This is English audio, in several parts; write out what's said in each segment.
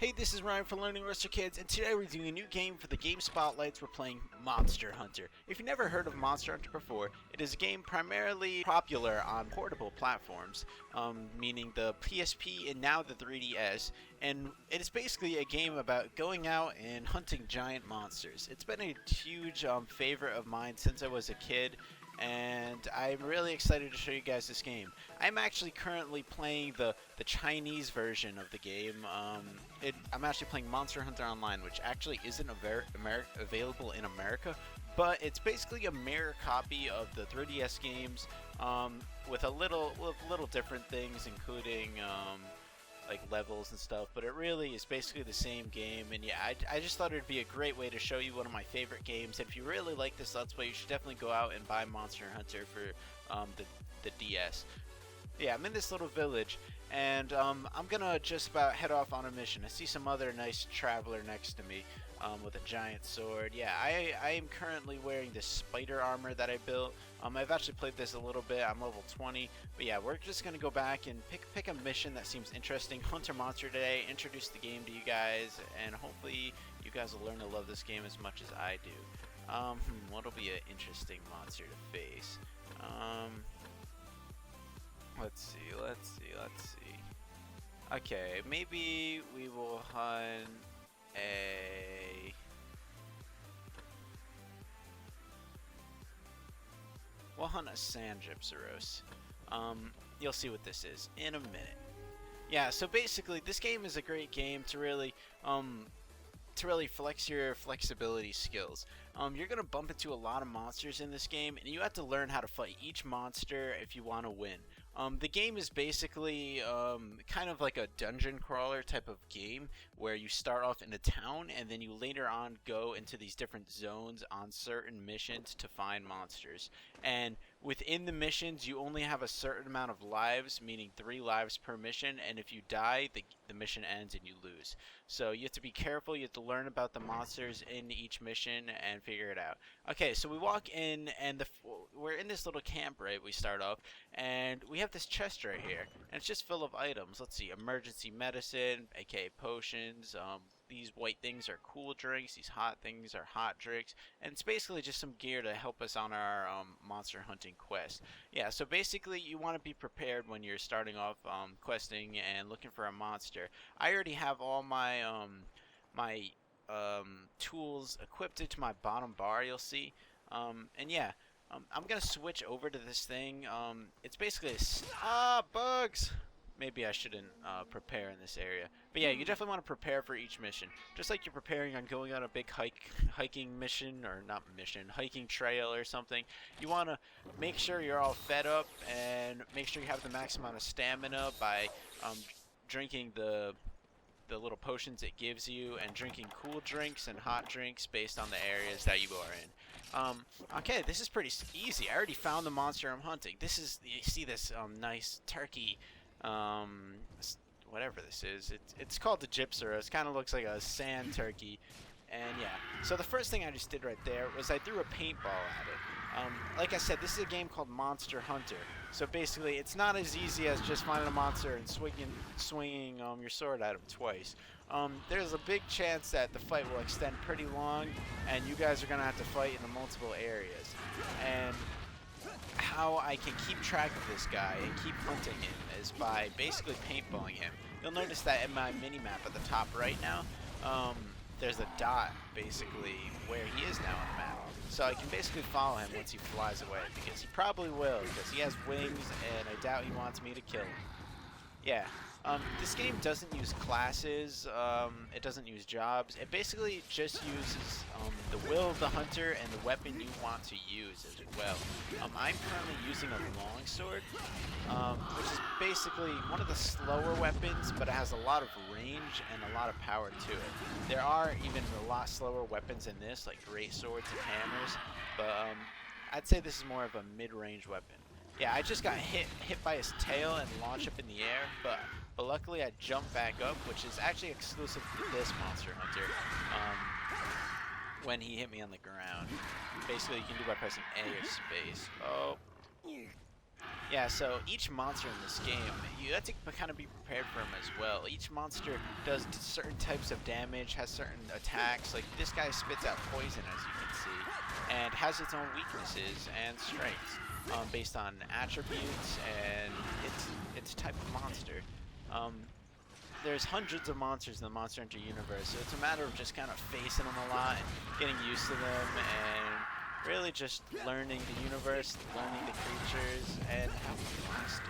Hey, this is Ryan from Learning Roaster Kids, and today we're doing a new game for the Game Spotlights. We're playing Monster Hunter. If you've never heard of Monster Hunter before, it is a game primarily popular on portable platforms, meaning the PSP and now the 3DS, and it is basically a game about going out and hunting giant monsters. It's been a huge favorite of mine since I was a kid, and I'm really excited to show you guys this game. I'm actually currently playing the Chinese version of the game. I'm actually playing Monster Hunter Online, which actually isn't available in America, but it's basically a mirror copy of the 3DS games, with little different things, including like levels and stuff, but it really is basically the same game. And yeah, I just thought it'd be a great way to show you one of my favorite games. And if you really like this Let's Play, you should definitely go out and buy Monster Hunter for the DS. Yeah, I'm in this little village, and I'm gonna just about head off on a mission. I see some other nice traveler next to me with a giant sword. Yeah, I am currently wearing this spider armor that I built. I've actually played this a little bit. I'm level 20, but yeah, we're just gonna go back and pick a mission that seems interesting. Hunter Monster today. Introduce the game to you guys, and hopefully you guys will learn to love this game as much as I do. What'll be an interesting monster to face? Let's see. Okay, maybe we will hunt a... We'll hunt a sand gypsaros. You'll see what this is in a minute. Yeah, so basically, this game is a great game to really flex your flexibility skills. You're going to bump into a lot of monsters in this game, and you have to learn how to fight each monster if you want to win. The game is basically kind of like a dungeon crawler type of game, where you start off in a town, and then you later on go into these different zones on certain missions to find monsters. And within the missions, you only have a certain amount of lives, meaning 3 lives per mission, and if you die, the mission ends and you lose. So you have to be careful, you have to learn about the monsters in each mission and figure it out. Okay, so we walk in, and we're in this little camp, right? We start off, and we have this chest right here, and it's just full of items. Let's see, emergency medicine, aka potions. These white things are cool drinks, these hot things are hot drinks, and it's basically just some gear to help us on our monster hunting quest. Yeah, so basically you want to be prepared when you're starting off questing and looking for a monster. I already have all my tools equipped to my bottom bar, you'll see. And yeah, I'm gonna switch over to this thing. It's basically bugs. Maybe I shouldn't prepare in this area. But yeah, you definitely want to prepare for each mission. Just like you're preparing on going on a big hiking mission, or not mission, hiking trail or something. You want to make sure you're all fed up and make sure you have the max amount of stamina by drinking the little potions it gives you, and drinking cool drinks and hot drinks based on the areas that you are in. Okay, this is pretty easy. I already found the monster I'm hunting. You see this nice turkey, whatever this is. It's called the gypsaros. It kind of looks like a sand turkey. And yeah, so the first thing I just did right there was I threw a paintball at it. Like I said, this is a game called Monster Hunter. So basically, it's not as easy as just finding a monster and swinging your sword at him twice. There's a big chance that the fight will extend pretty long, and you guys are going to have to fight in multiple areas. And how I can keep track of this guy and keep hunting him is by basically paintballing him. You'll notice that in my mini-map at the top right now, there's a dot basically where he is now on the map. So I can basically follow him once he flies away, because he probably will, because he has wings and I doubt he wants me to kill him. Yeah, this game doesn't use classes, it doesn't use jobs. It basically just uses the will of the hunter and the weapon you want to use as well. I'm currently using a longsword, which is basically one of the slower weapons, but it has a lot of range and a lot of power to it. There are even a lot slower weapons in this, like great swords and hammers, but I'd say this is more of a mid-range weapon. Yeah, I just got hit by his tail and launched up in the air, but luckily I jumped back up, which is actually exclusive to this Monster Hunter. When he hit me on the ground, basically you can do by pressing A or space. Oh, Yeah, so each monster in this game, you have to kind of be prepared for them as well. Each monster does certain types of damage, has certain attacks. Like this guy spits out poison, as you can see, and has its own weaknesses and strengths based on attributes and its type of monster. Um, there's hundreds of monsters in the Monster Hunter universe, so it's a matter of just kind of facing them a lot and getting used to them and really just learning the universe, learning the creatures, and how fast.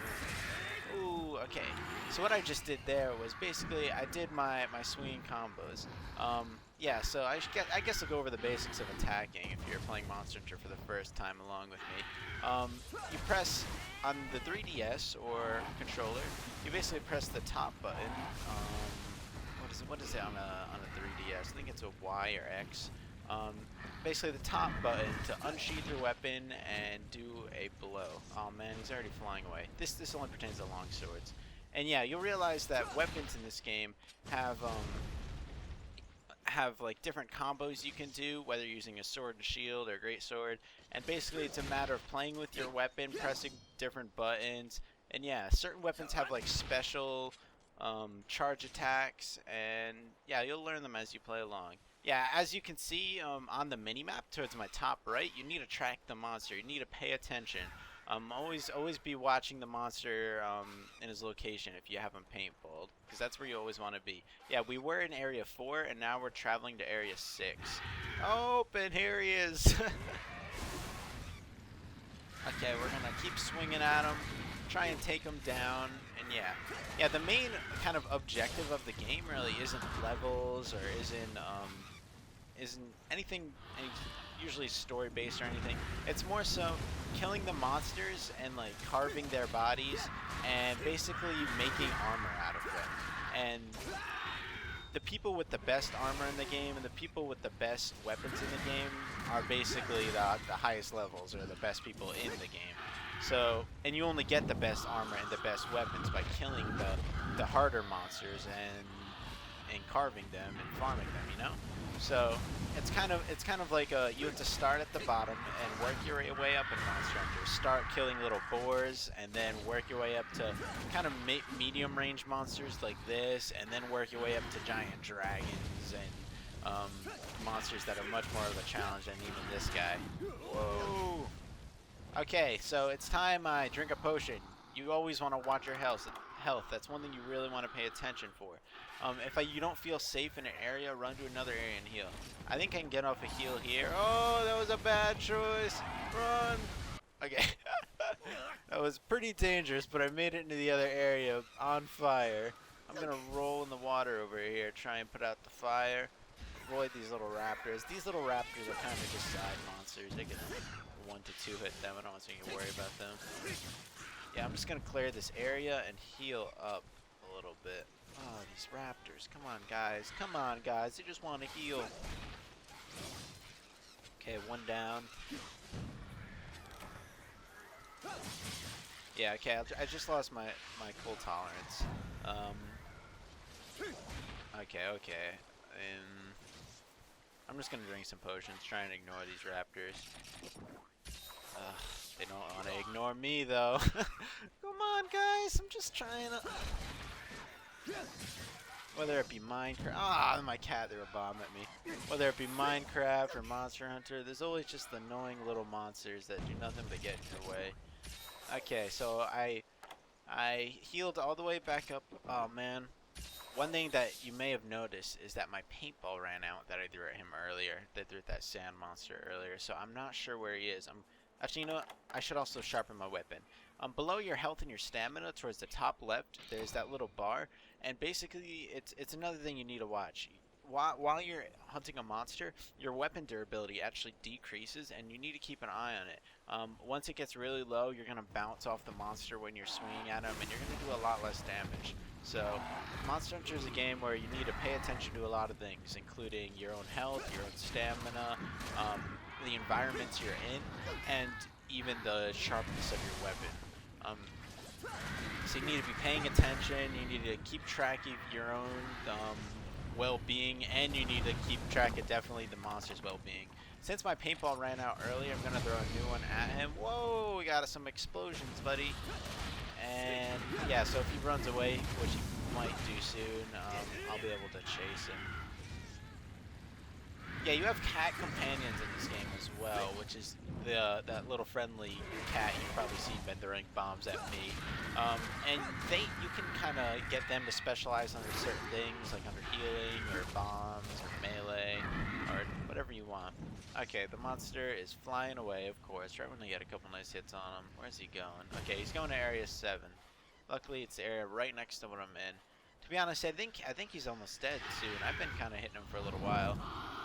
Ooh, okay. So what I just did there was basically I did my swinging combos. Yeah, so I guess I'll go over the basics of attacking if you're playing Monster Hunter for the first time along with me. You press on the 3DS or controller. You basically press the top button. What is it on a 3DS? I think it's a Y or X. Basically the top button to unsheath your weapon and do a blow. Oh man, he's already flying away. This only pertains to long swords. And yeah, you'll realize that weapons in this game have like different combos you can do, whether you're using a sword and shield or a great sword. And basically it's a matter of playing with your weapon, pressing different buttons. And yeah, certain weapons have like special charge attacks, and yeah, you'll learn them as you play along. Yeah, as you can see on the minimap towards my top right, you need to track the monster. You need to pay attention. Always be watching the monster in his location if you haven't paintballed, because that's where you always want to be. Yeah, we were in Area 4, and now we're traveling to Area 6. Oh, and here he is. Okay, we're going to keep swinging at him, try and take him down, and yeah, the main kind of objective of the game really isn't levels or isn't anything usually story based or anything. It's more so killing the monsters and like carving their bodies and basically making armor out of them. And the people with the best armor in the game and the people with the best weapons in the game are basically the highest levels, or the best people in the game. So, and you only get the best armor and the best weapons by killing the harder monsters and carving them and farming them, you know? So it's kind of like you have to start at the bottom and work your way up in Monster Hunter. Start killing little boars and then work your way up to kind of medium range monsters like this, and then work your way up to giant dragons and monsters that are much more of a challenge than even this guy. Whoa! Okay, so it's time I drink a potion. You always want to watch your health. That's one thing you really want to pay attention for. If you don't feel safe in an area, run to another area and heal. I think I can get off a heal here. Oh, that was a bad choice. Run. Okay. That was pretty dangerous, but I made it into the other area on fire. I'm going to roll in the water over here, try and put out the fire. Avoid these little raptors. These little raptors are kind of just side monsters. They can 1 to 2 hit them. I don't want you to worry about them. Yeah, I'm just going to clear this area and heal up a little bit. Oh, these raptors. Come on, guys. Come on, guys. They just want to heal. Okay, one down. Yeah, okay. I just lost my cold tolerance. Okay. I'm just going to drink some potions, try and ignore these raptors. They don't want to ignore me, though. Come on, guys. I'm just trying to... Whether it be Minecraft... Ah, my cat threw a bomb at me. Whether it be Minecraft or Monster Hunter, there's always just annoying little monsters that do nothing but get in your way. Okay, so I healed all the way back up. Oh, man. One thing that you may have noticed is that my paintball ran out that I threw at him earlier. That I threw at that sand monster earlier, so I'm not sure where he is. Actually, you know what? I should also sharpen my weapon. Below your health and your stamina, towards the top left, there's that little bar, and basically, it's another thing you need to watch. While you're hunting a monster, your weapon durability actually decreases, and you need to keep an eye on it. Once it gets really low, you're going to bounce off the monster when you're swinging at him, and you're going to do a lot less damage. So, Monster Hunter is a game where you need to pay attention to a lot of things, including your own health, your own stamina, the environments you're in, and even the sharpness of your weapon. So you need to be paying attention, you need to keep track of your own well-being, and you need to keep track of definitely the monster's well-being. Since my paintball ran out early, I'm gonna throw a new one at him. Whoa, we got some explosions, buddy. And yeah, so if he runs away, which he might do soon, I'll be able to chase him. Yeah, you have cat companions in this game as well, which is that little friendly cat you've probably seen been throwing bombs at me. And you can kind of get them to specialize under certain things, like under healing, or bombs, or melee, or whatever you want. Okay, the monster is flying away, of course, right when I get a couple nice hits on him. Where's he going? Okay, he's going to Area 7. Luckily, it's the area right next to what I'm in. To be honest, I think he's almost dead soon. I've been kind of hitting him for a little while.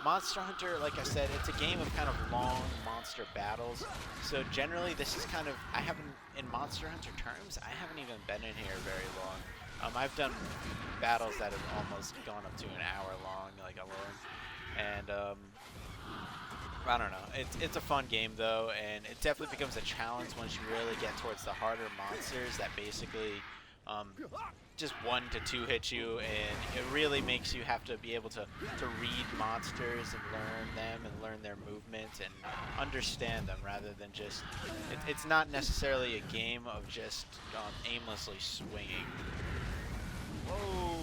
Monster Hunter, like I said, it's a game of kind of long monster battles. So generally, this is kind of, in Monster Hunter terms, I haven't even been in here very long. I've done battles that have almost gone up to an hour long, like alone. And I don't know. It's a fun game though, and it definitely becomes a challenge once you really get towards the harder monsters that basically just 1 to 2 hit you, and it really makes you have to be able to read monsters and learn them and learn their movements and understand them rather than just it's not necessarily a game of just aimlessly swinging. Whoa.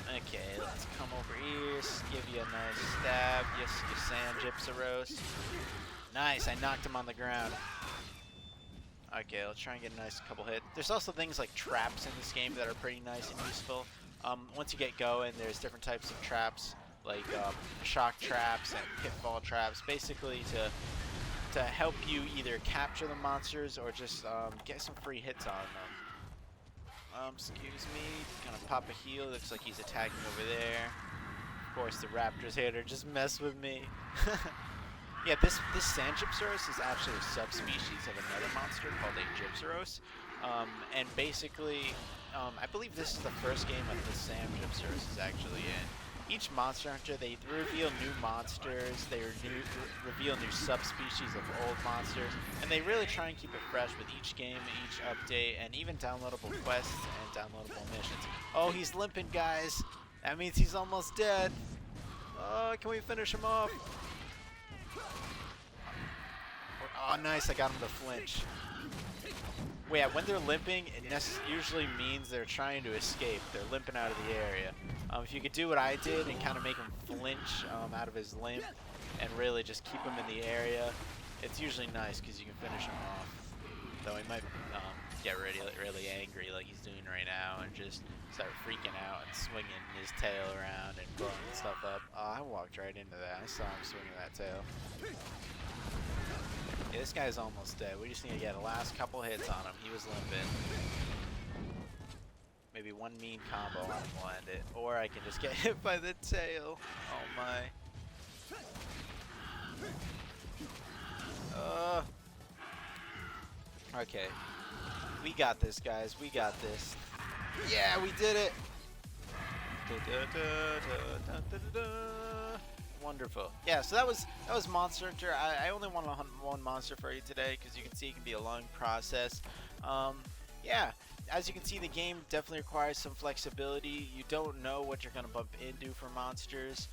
Okay, let's come over here, give you a nice stab. Yes, you San Gypsaros. Nice, I knocked him on the ground. Okay, let's try and get a nice couple hits. There's also things like traps in this game that are pretty nice and useful. Once you get going, there's different types of traps, like shock traps and pitfall traps, basically to help you either capture the monsters or just get some free hits on them. Excuse me, gonna pop a heal. Looks like he's attacking over there. Of course, the raptors here to just mess with me. Yeah, this Sand Gypsaros is actually a subspecies of another monster called a Gypsaros. And basically, I believe this is the first game that the Sand Gypsaros is actually in. Each Monster Hunter, they reveal new monsters, they reveal new subspecies of old monsters, and they really try and keep it fresh with each game, each update, and even downloadable quests and downloadable missions. Oh, he's limping, guys! That means he's almost dead! Oh, can we finish him off? Oh, nice, I got him to flinch. Well, yeah, when they're limping, it usually means they're trying to escape. They're limping out of the area. If you could do what I did and kind of make him flinch out of his limp and really just keep him in the area, it's usually nice because you can finish him off. Though he might get really angry like he's doing right now and just start freaking out and swinging his tail around and blowing stuff up. Oh, I walked right into that. I saw him swinging that tail. Yeah, this guy's almost dead. We just need to get the last couple hits on him. He was limping. Maybe one mean combo on him will end it. Or I can just get hit by the tail. Oh my. Okay. We got this, guys. We got this. Yeah, we did it! Wonderful. Yeah, so that was Monster Hunter. I only want to hunt one monster for you today because you can see it can be a long process. Yeah, as you can see, the game definitely requires some flexibility. You don't know what you're going to bump into for monsters.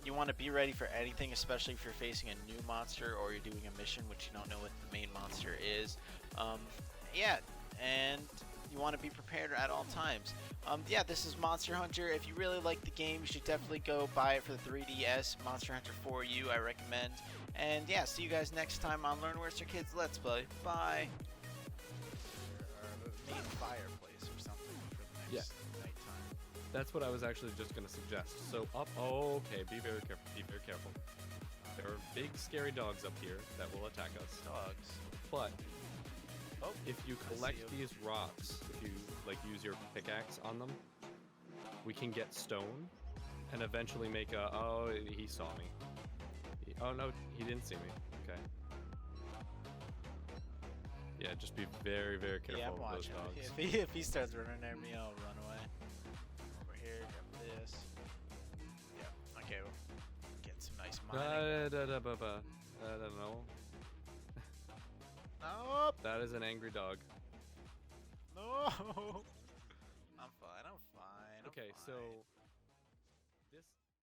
You want to be ready for anything, especially if you're facing a new monster or you're doing a mission which you don't know what the main monster is. Yeah, and you want to be prepared at all times. Yeah, this is Monster Hunter. If you really like the game, you should definitely go buy it for the 3DS. Monster Hunter 4U, I recommend. And yeah, see you guys next time on Learn Where's Your Kids Let's Play. Bye. Main fireplace or something for the next nighttime. That's what I was actually just going to suggest. So up. Oh, okay. Be very careful. Be very careful. There are big, scary dogs up here that will attack us. Dogs. But if you collect these rocks, if you use your pickaxe on them, we can get stone and eventually make a. Oh, he saw me. Oh no, he didn't see me. Okay. Yeah, just be very, very careful yeah, I'm with those watching. dogs. If he starts running at me, I'll run away. Over here, grab this. Yeah. Okay. We'll get some nice mining. I don't know. Nope. That is an angry dog. No. I'm fine. I'm fine. Okay, I'm fine. so